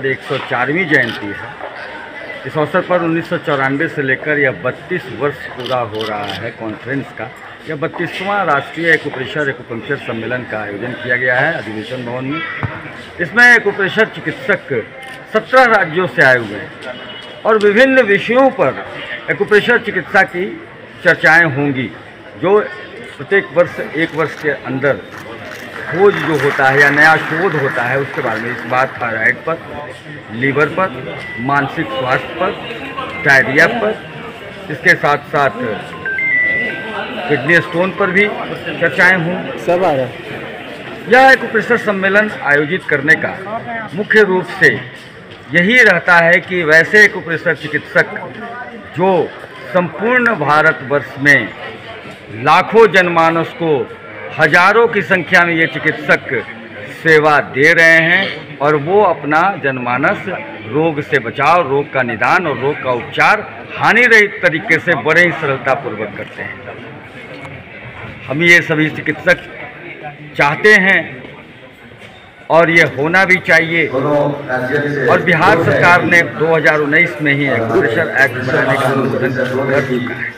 पर 104वीं जयंती है। इस अवसर पर 1994 से लेकर यह 32 वर्ष पूरा हो रहा है कॉन्फ्रेंस का। यह 32वां राष्ट्रीय एक्यूप्रेशर एक्यूपंक्चर सम्मेलन का आयोजन किया गया है अधिवेशन भवन में। इसमें एक्यूप्रेशर चिकित्सक 17 राज्यों से आए हुए हैं और विभिन्न विषयों पर एक्यूप्रेशर चिकित्सा की चर्चाएं होंगी, जो प्रत्येक वर्ष एक वर्ष के अंदर खोज जो होता है या नया शोध होता है उसके बारे में। इस बार थायराइड पर, लीवर पर, मानसिक स्वास्थ्य पर, डायरिया पर, इसके साथ साथ किडनी स्टोन पर भी चर्चाएं हों। सब आ रहा है। यह एक्यूप्रेशर सम्मेलन आयोजित करने का मुख्य रूप से यही रहता है कि वैसे एक्यूप्रेशर चिकित्सक जो संपूर्ण भारतवर्ष में लाखों जनमानस को, हजारों की संख्या में ये चिकित्सक सेवा दे रहे हैं और वो अपना जनमानस रोग से बचाव, रोग का निदान और रोग का उपचार हानि रहित तरीके से बड़े ही सरलतापूर्वक करते हैं। हम ये सभी चिकित्सक चाहते हैं और ये होना भी चाहिए। और बिहार सरकार ने 2019 में ही एक्यूप्रेशर एक्ट बनाने का अनुमोदन कर चुका है।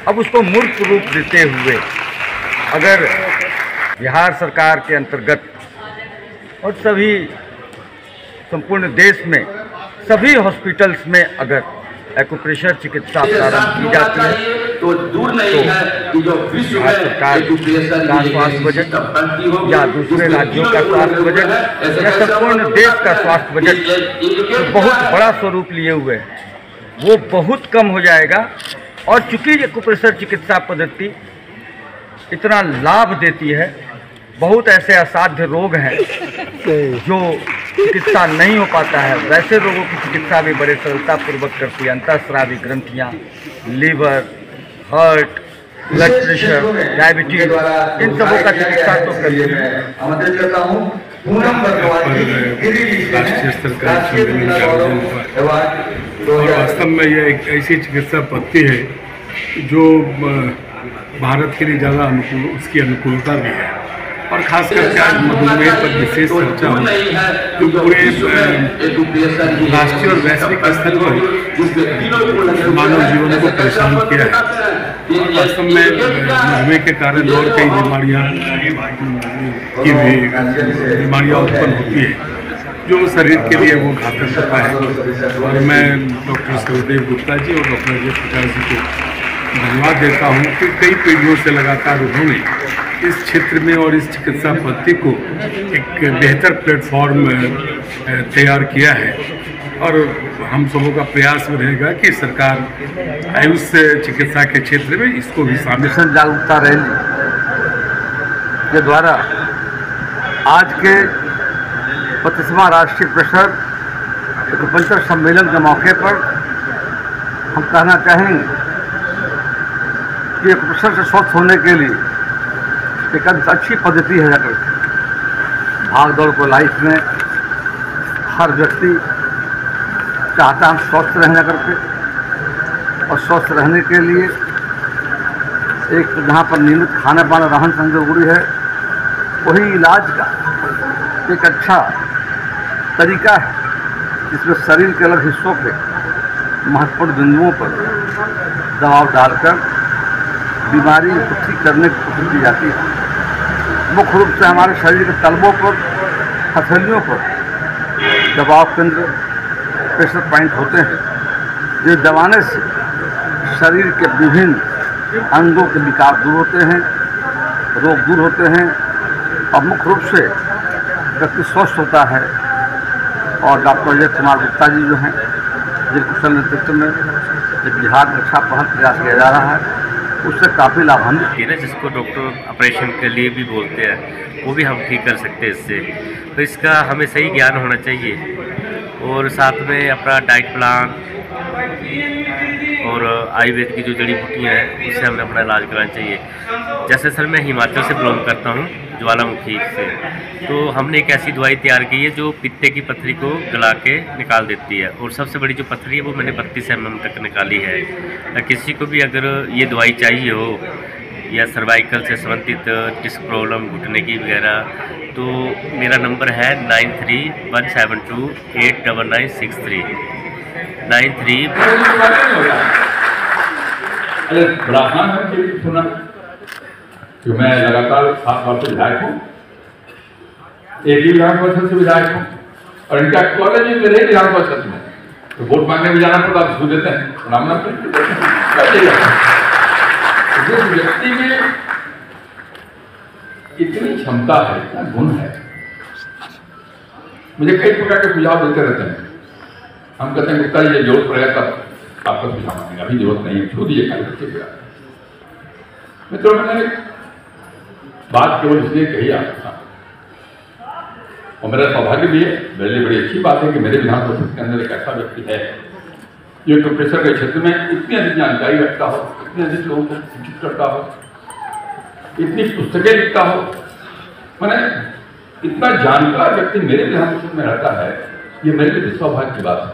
अब उसको मूर्त रूप देते हुए अगर बिहार सरकार के अंतर्गत और सभी संपूर्ण देश में सभी हॉस्पिटल्स में अगर एक्यूप्रेशर चिकित्सा प्रारंभ की जाती है तो दूर नहीं है कि जो विश्व में सरकार का स्वास्थ्य बजट या दूसरे राज्यों का स्वास्थ्य बजट या संपूर्ण देश का स्वास्थ्य बजट तो बहुत बड़ा स्वरूप लिए हुए है, वो बहुत कम हो जाएगा। और चूंकि एक्यूप्रेशर चिकित्सा पद्धति इतना लाभ देती है, बहुत ऐसे असाध्य रोग हैं जो चिकित्सा नहीं हो पाता है, वैसे रोगों की चिकित्सा भी बड़े सरलतापूर्वक करती है। अंतःस्रावी ग्रंथियाँ, liver, heart, blood pressure, diabetes, इन सबों का चिकित्सा तो करती है। राष्ट्रीय स्तर का सम्मेलन का आयोजन हुआ और वास्तव में यह एक ऐसी चिकित्सा पद्धति है जो भारत के लिए ज़्यादा अनुकूल, उसकी अनुकूलता भी है। और खास करके आज मधुमेह पर विशेष चर्चा हो जो पूरे राष्ट्रीय और वैश्विक स्तर पर मानव जीवन को परेशान किया है। और वास्तव में मधुमेह के कारण और कई बीमारियाँ उत्पन्न होती है जो शरीर के लिए वो घातक होता है। और मैं डॉक्टर सूर्यदेव गुप्ता जी और डॉक्टर अजय प्रकाश जी को धन्यवाद देता हूँ कि कई पीढ़ियों से लगातार उन्होंने इस क्षेत्र में और इस चिकित्सा पद्धति को एक बेहतर प्लेटफॉर्म तैयार किया है। और हम सबों का प्रयास में रहेगा कि सरकार आयुष चिकित्सा के क्षेत्र में इसको भी शामिल। जागरूकता रैली के द्वारा आज के 25वां राष्ट्रीय एक्यूप्रेशर एक्यूपंक्चर सम्मेलन के मौके पर हम कहना चाहेंगे कि एक्यूप्रेशर से स्वस्थ होने के लिए एक अच्छी पद्धति है। अगर भाग दौड़ को लाइफ में हर व्यक्ति चाहता हम स्वस्थ रहने करके, और स्वस्थ रहने के लिए एक जहाँ पर नियमित खाना पाना रहन सहन जरूरी है, वही इलाज का एक अच्छा तरीका है जिसमें शरीर के अलग हिस्सों पे महत्वपूर्ण बिंदुओं पर दबाव डालकर बीमारी को ठीक करने की कोशिश की जाती है। मुख्य रूप से हमारे शरीर के तलबों पर, हथेलियों पर दबाव केंद्र, प्रेशर पॉइंट होते हैं। ये दबाने से शरीर के विभिन्न अंगों के विकार दूर होते हैं, रोग दूर होते हैं और मुख्य रूप से व्यक्ति स्वस्थ होता है। और डॉक्टर अजय कुमार गुप्ता जी जो हैं, जिनके कुशल नेतृत्व में बिहार में अच्छा पहल प्रयास किया जा रहा है, उससे काफ़ी लाभान्वित है ना, जिसको डॉक्टर ऑपरेशन के लिए भी बोलते हैं, वो भी हम ठीक कर सकते हैं इससे। तो इसका हमें सही ज्ञान होना चाहिए और साथ में अपना डाइट प्लान और आयुर्वेद की जो जड़ी बूटियाँ हैं उससे हमें अपना इलाज कराना चाहिए। जैसे सर मैं हिमाचल से बिलोंग करता हूँ, ज्वालामुखी से, तो हमने एक ऐसी दवाई तैयार की है जो पित्ते की पथरी को गला के निकाल देती है। और सबसे बड़ी जो पथरी है वो मैंने 32 mm तक निकाली है। किसी को भी अगर ये दवाई चाहिए हो या सर्वाइकल से संबंधित डिस्क प्रॉब्लम, घुटने की वगैरह, तो मेरा नंबर है 9317289963 93। अरे बड़ा आसान है कि सुना कि मैं लगातार 7 वर्ष से विधायक हूँ, एक ही विधान परिषद से विधायक हूँ, और इनका कॉलेज में मेरे विधान परिषद में तो वोट मांगने में जाना पड़ता, छू देते हैं नाम जिस व्यक्ति में इतनी क्षमता है, इतना गुण है, मुझे कई प्रकार के सुझाव देते रहते हैं। हम कहते हैं गुप्ता जी ये जरूरत पड़ेगा तब आपका सुझाव मांगेंगे, अभी जरूरत नहीं है, छू दीजिए खाली बच्चे को। मित्रों, मैंने बात केवल इसलिए कही आपका, और मेरा सौभाग्य भी है, मेरे लिए बड़ी अच्छी बात है कि मेरे विधान परिषद के अंदर एक ऐसा व्यक्ति है जो प्रोफेसर के क्षेत्र में इतनी अधिक जानकारी रखता हो, इतने अधिक लोगों को शिक्षित करता हो, इतनी पुस्तकें लिखता हो, मैंने इतना जानकार व्यक्ति मेरे विधान परिषद में रहता है, ये मेरे लिए सौभाग्य की बात है।